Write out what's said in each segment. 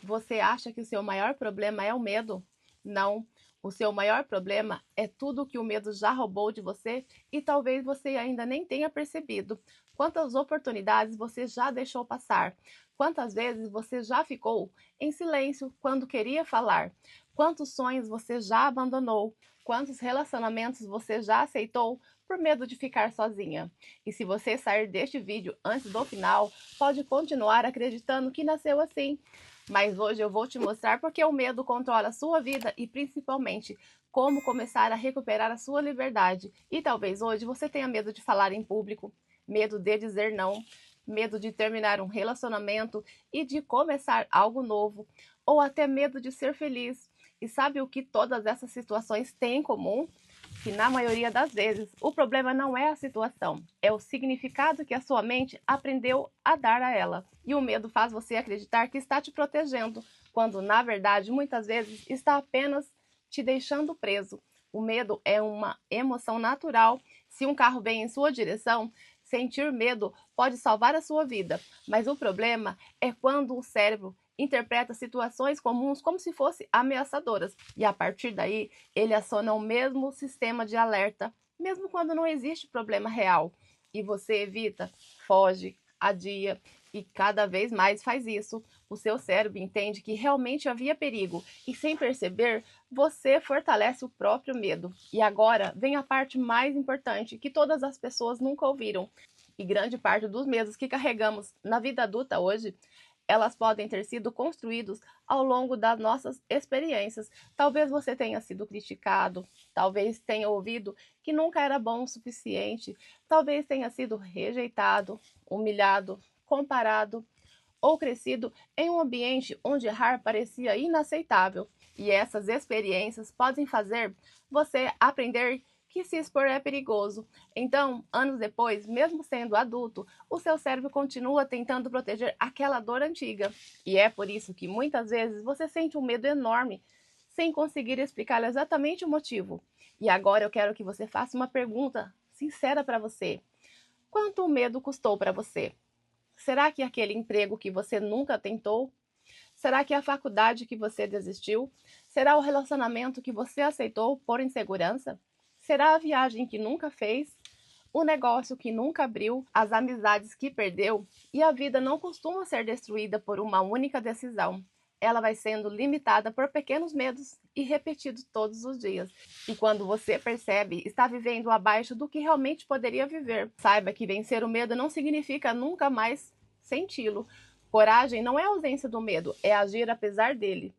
Você acha que o seu maior problema é o medo? Não. O seu maior problema é tudo que o medo já roubou de você e talvez você ainda nem tenha percebido. Quantas oportunidades você já deixou passar? Quantas vezes você já ficou em silêncio quando queria falar? Quantos sonhos você já abandonou? Quantos relacionamentos você já aceitou por medo de ficar sozinha? E se você sair deste vídeo antes do final, pode continuar acreditando que nasceu assim. Mas hoje eu vou te mostrar porque o medo controla a sua vida e principalmente como começar a recuperar a sua liberdade. E talvez hoje você tenha medo de falar em público, medo de dizer não, medo de terminar um relacionamento e de começar algo novo, ou até medo de ser feliz. E sabe o que todas essas situações têm em comum? Que na maioria das vezes o problema não é a situação, é o significado que a sua mente aprendeu a dar a ela. E o medo faz você acreditar que está te protegendo, quando na verdade muitas vezes está apenas te deixando preso. O medo é uma emoção natural. Se um carro vem em sua direção, sentir medo pode salvar a sua vida, mas o problema é quando o cérebro interpreta situações comuns como se fossem ameaçadoras, e a partir daí ele aciona o mesmo sistema de alerta, mesmo quando não existe problema real. E você evita, foge, adia e cada vez mais faz isso. O seu cérebro entende que realmente havia perigo e, sem perceber, você fortalece o próprio medo. E agora vem a parte mais importante que todas as pessoas nunca ouviram. E grande parte dos medos que carregamos na vida adulta hoje, elas podem ter sido construídos ao longo das nossas experiências. Talvez você tenha sido criticado, talvez tenha ouvido que nunca era bom o suficiente, talvez tenha sido rejeitado, humilhado, comparado ou crescido em um ambiente onde errar parecia inaceitável. E essas experiências podem fazer você aprender que se expor é perigoso. Então, anos depois, mesmo sendo adulto, o seu cérebro continua tentando proteger aquela dor antiga. E é por isso que muitas vezes você sente um medo enorme, sem conseguir explicar exatamente o motivo. E agora eu quero que você faça uma pergunta sincera para você. Quanto o medo custou para você? Será que aquele emprego que você nunca tentou? Será que a faculdade que você desistiu? Será o relacionamento que você aceitou por insegurança? Será a viagem que nunca fez? O negócio que nunca abriu? As amizades que perdeu? E a vida não costuma ser destruída por uma única decisão. Ela vai sendo limitada por pequenos medos e repetidos todos os dias. E quando você percebe, está vivendo abaixo do que realmente poderia viver. Saiba que vencer o medo não significa nunca mais senti-lo. Coragem não é a ausência do medo, é agir apesar dele.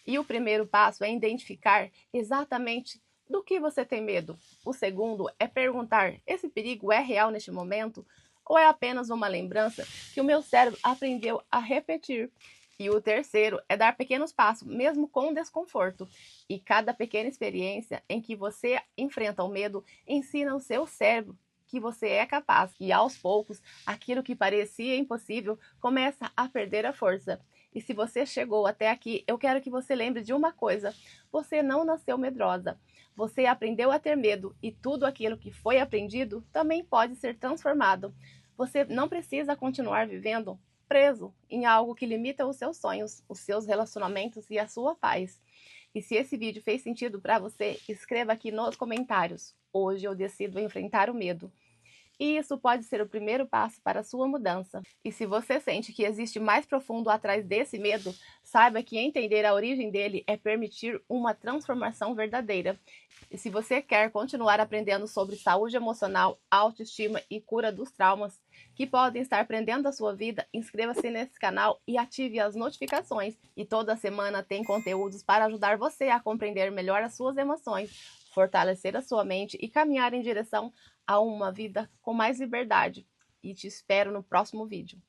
E o primeiro passo é identificar exatamente do que você tem medo. O segundo é perguntar: esse perigo é real neste momento? Ou é apenas uma lembrança que o meu cérebro aprendeu a repetir? E o terceiro é dar pequenos passos, mesmo com desconforto. E cada pequena experiência em que você enfrenta o medo ensina o seu cérebro que você é capaz. E aos poucos, aquilo que parecia impossível começa a perder a força. E se você chegou até aqui, eu quero que você lembre de uma coisa: você não nasceu medrosa. Você aprendeu a ter medo e tudo aquilo que foi aprendido também pode ser transformado. Você não precisa continuar vivendo preso em algo que limita os seus sonhos, os seus relacionamentos e a sua paz. E se esse vídeo fez sentido para você, escreva aqui nos comentários: hoje eu decido enfrentar o medo. E isso pode ser o primeiro passo para a sua mudança. E se você sente que existe mais profundo atrás desse medo, saiba que entender a origem dele é permitir uma transformação verdadeira. E se você quer continuar aprendendo sobre saúde emocional, autoestima e cura dos traumas que podem estar prendendo a sua vida, inscreva-se nesse canal e ative as notificações. E toda semana tem conteúdos para ajudar você a compreender melhor as suas emoções, fortalecer a sua mente e caminhar em direção a uma vida com mais liberdade. E te espero no próximo vídeo.